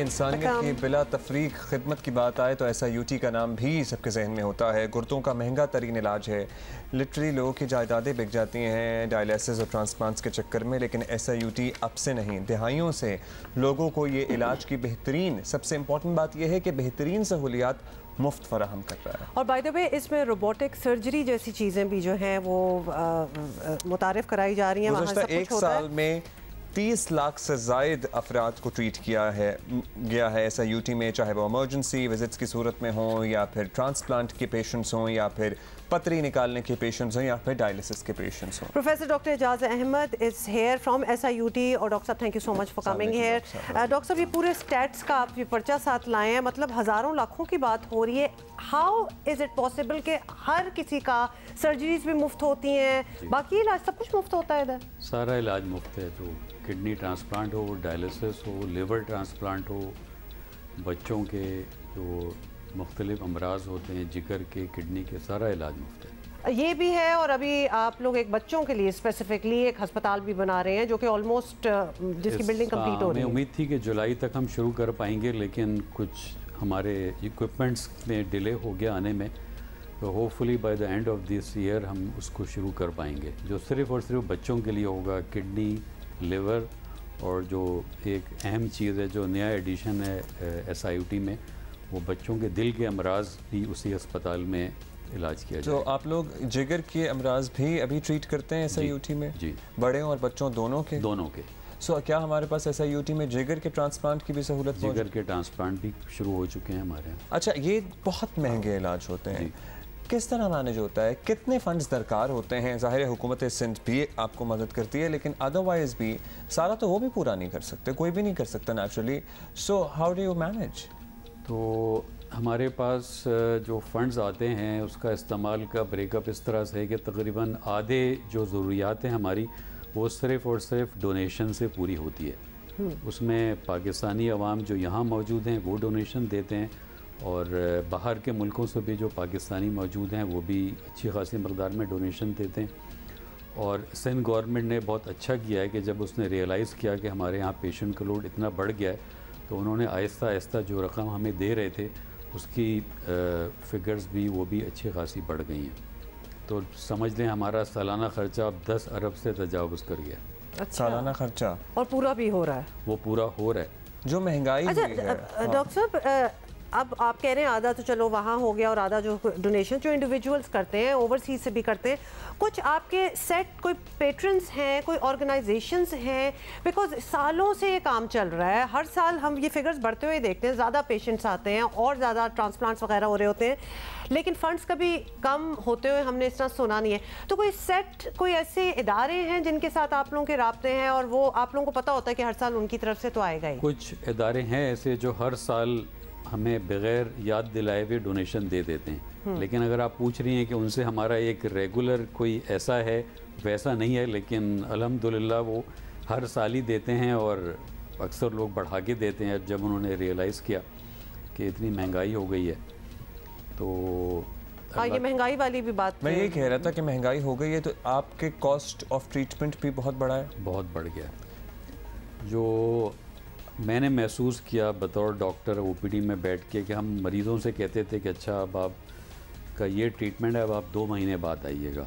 انسانیت کی بلا تفریق خدمت کی بات آئے تو ایسا یوٹی کا نام بھی سب کے ذہن میں ہوتا ہے۔ گردوں کا مہنگا ترین علاج ہے، لٹری لوگوں کی جائیدادیں بک جاتی ہیں ڈائلیسس اور ٹرانسپلانٹس کے چکر میں، لیکن ایسا یوٹی اب سے نہیں، دہائیوں سے لوگوں کو یہ علاج کی بہترین، سب سے امپورٹنٹ بات یہ ہے کہ بہترین سہولیات مفت فراہم کر رہا ہے۔ اور بائی دا وے اس میں روبوٹک سرجری جیسی چیزیں بھی جو ہیں وہ متعارف کرائی جا رہی ہیں۔ گزشتہ ایک سال میں 30 لاکھ سے زائد افراد کو ٹریٹ کیا گیا ہے ایسا یوٹی میں، چاہے وہ ایمرجنسی وزٹس کی صورت میں ہوں یا پھر ٹرانسپلانٹ کے پیشنٹس ہوں یا پھر پتری نکالنے کے پیشنٹس ہوں یا پھر ڈائلیسس کے پیشنٹس ہوں۔ Professor doctor Ijaz Ahmed is here from SIUT، اور ڈاکٹر صاحب thank you so much for coming here. Doctor صاحب یہ پورے اسٹیٹس کا آپ یہ پرچہ ساتھ لائے ہیں، مطلب ہزاروں لاکھوں کی بات ہو رہی ہے۔ ہاؤ از اٹ پاسبل کہ ہر کسی کا سرجریز بھی مفت ہوتی ہیں، باقی علاج سب کچھ مفت ہوتا ہے ادھر؟ سارا علاج مفت ہے، تو کڈنی ٹرانسپلانٹ ہو، ڈائلیسس ہو، لیور ٹرانسپلانٹ ہو، بچوں کے جو مختلف امراض ہوتے ہیں جگر کے، کڈنی کے، سارا علاج مفت ہے۔ یہ بھی ہے، اور ابھی آپ لوگ ایک بچوں کے لیے اسپیسیفکلی ایک ہسپتال بھی بنا رہے ہیں جو کہ آلموسٹ جس کی بلڈنگ کمپلیٹ ہو رہی ہے۔ ہمیں امید تھی کہ جولائی تک ہم شروع کر پائیں گے، لیکن کچھ ہمارے ایکوپمنٹس میں ڈیلے ہو گیا آنے میں، تو hopefully by the end of this year ہم اس کو شروع کر پائیں گے، جو صرف اور صرف بچوں کے لیے ہوگا، کڈنی، لیور، اور جو ایک اہم چیز ہے جو نیا ایڈیشن ہے SIUT میں، وہ بچوں کے دل کے امراض بھی اسی اسپتال میں علاج کیا جائے۔ جو آپ لوگ جگر کے امراض بھی ابھی ٹریٹ کرتے ہیں SIUT میں؟ جی، بڑے اور بچوں دونوں کے؟ دونوں کے۔ سو کیا ہمارے پاس SIUT میں جگر کے ٹرانسپلانٹ کی بھی سہولت موجود ہے؟ جگر کے ٹرانسپلانٹ بھی شروع ہو چکے ہیں ہمارے یہاں۔ اچھا، یہ بہت مہنگے علاج ہوتے ہیں، کس طرح مینیج ہوتا ہے؟ کتنے فنڈز درکار ہوتے ہیں؟ ظاہر ہے حکومت سندھ بھی آپ کو مدد کرتی ہے، لیکن ادروائز بھی سارا تو وہ بھی پورا نہیں کر سکتے، کوئی بھی نہیں کر سکتا naturally, so how do you manage? تو ہمارے پاس جو فنڈز آتے ہیں اس کا استعمال کا بریک اپ اس طرح سے ہے کہ تقریباً آدھے جو ضروریات ہیں ہماری، وہ صرف اور صرف ڈونیشن سے پوری ہوتی ہے۔ اس میں پاکستانی عوام جو یہاں موجود ہیں وہ ڈونیشن دیتے ہیں، اور باہر کے ملکوں سے بھی جو پاکستانی موجود ہیں وہ بھی اچھی خاصی مقدار میں ڈونیشن دیتے ہیں۔ اور سندھ گورنمنٹ نے بہت اچھا کیا ہے کہ جب اس نے ریئلائز کیا کہ ہمارے یہاں پیشنٹ کا لوڈ اتنا بڑھ گیا ہے، تو انہوں نے آہستہ آہستہ جو رقم ہمیں دے رہے تھے اس کی فگرز بھی وہ بھی اچھی خاصی بڑھ گئی ہیں۔ تو سمجھ لیں ہمارا سالانہ خرچہ اب 10 ارب سے تجاوز کر گیا۔ سالانہ خرچہ؟ اور پورا بھی ہو رہا ہے؟ وہ پورا ہو رہا ہے۔ جو مہنگائی ہوئی ہے۔ ڈاکٹر صاحب اب آپ کہہ رہے ہیں آدھا تو چلو وہاں ہو گیا، اور آدھا جو ڈونیشن جو انڈیویجولز کرتے ہیں اوورسیز سے بھی کرتے ہیں، کچھ آپ کے سیٹ کوئی پیٹرنز ہیں، کوئی آرگنائزیشنز ہیں؟ بیکاز سالوں سے یہ کام چل رہا ہے، ہر سال ہم یہ فگرز بڑھتے ہوئے دیکھتے ہیں، زیادہ پیشنٹس آتے ہیں اور زیادہ ٹرانسپلانٹس وغیرہ ہو رہے ہوتے ہیں، لیکن فنڈز کبھی کم ہوتے ہوئے ہم نے اس طرح سنا نہیں ہے۔ تو کوئی سیٹ، کوئی ایسے ادارے ہیں جن کے ساتھ آپ لوگوں کے رابطے ہیں اور وہ آپ لوگوں کو پتہ ہوتا ہے کہ ہر سال ان کی طرف سے تو آئے گا ہی؟ کچھ ادارے ہیں ایسے جو ہر سال ہمیں بغیر یاد دلائے ہوئے ڈونیشن دے دیتے ہیں، لیکن اگر آپ پوچھ رہی ہیں کہ ان سے ہمارا ایک ریگولر کوئی ایسا ہے، ویسا نہیں ہے، لیکن الحمدللہ وہ ہر سال ہی دیتے ہیں، اور اکثر لوگ بڑھا کے دیتے ہیں جب انہوں نے ریئلائز کیا کہ اتنی مہنگائی ہو گئی ہے۔ تو یہ مہنگائی والی بھی بات میں یہ کہہ رہا تھا کہ مہنگائی ہو گئی ہے تو آپ کے کاسٹ آف ٹریٹمنٹ بھی بہت بڑا ہے؟ بہت بڑھ گیا۔ جو میں نے محسوس کیا بطور ڈاکٹر OPD میں بیٹھ کے کہ ہم مریضوں سے کہتے تھے کہ اچھا اب آپ کا یہ ٹریٹمنٹ ہے، اب آپ 2 مہینے بعد آئیے گا،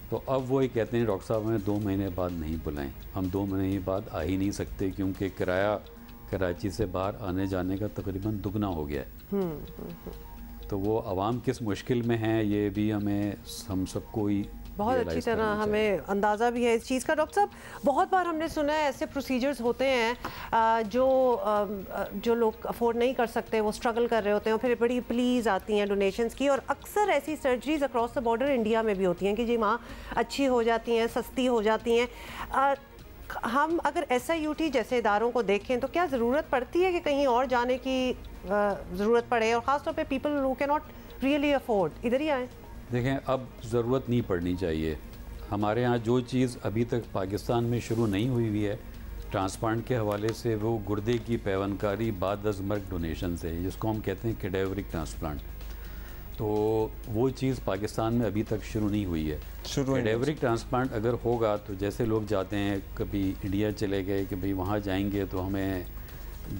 تو اب وہی کہتے ہیں ڈاکٹر صاحب ہمیں 2 مہینے بعد نہیں بلائیں، ہم 2 مہینے بعد آ ہی نہیں سکتے کیونکہ کرایہ کراچی سے باہر آنے جانے کا تقریباً دگنا ہو گیا ہے۔ تو وہ عوام کس مشکل میں ہیں یہ بھی ہم سب کو ہی بہت اچھی طرح ہمیں اندازہ بھی ہے اس چیز کا۔ ڈاکٹر صاحب بہت بار ہم نے سنا ہے ایسے پروسیجرز ہوتے ہیں جو لوگ افورڈ نہیں کر سکتے، وہ اسٹرگل کر رہے ہوتے ہیں، اور پھر بڑی پلیز آتی ہیں ڈونیشنز کی، اور اکثر ایسی surgeries across the border India میں بھی ہوتی ہیں کہ جی وہاں اچھی ہو جاتی ہیں، سستی ہو جاتی ہیں۔ ہم اگر SIUT جیسے اداروں کو دیکھیں تو کیا ضرورت پڑتی ہے کہ کہیں اور جانے کی ضرورت پڑے، اور خاص طور پہ پیپل ہو کی ناٹ ریئلی افورڈ ادھر ہی آئیں؟ دیکھیں، اب ضرورت نہیں پڑنی چاہیے۔ ہمارے ہاں جو چیز ابھی تک پاکستان میں شروع نہیں ہوئی ہے ٹرانسپلانٹ کے حوالے سے، وہ گردے کی پیوند کاری بعد از مرگ ڈونیشن سے، جس کو ہم کہتے ہیں کیڈیورک ٹرانسپلانٹ، تو وہ چیز پاکستان میں ابھی تک شروع نہیں ہوئی ہے۔ کیڈیورک ٹرانسپلانٹ اگر ہوگا تو جیسے لوگ جاتے ہیں، کبھی انڈیا چلے گئے کہ بھئی وہاں جائیں گے تو ہمیں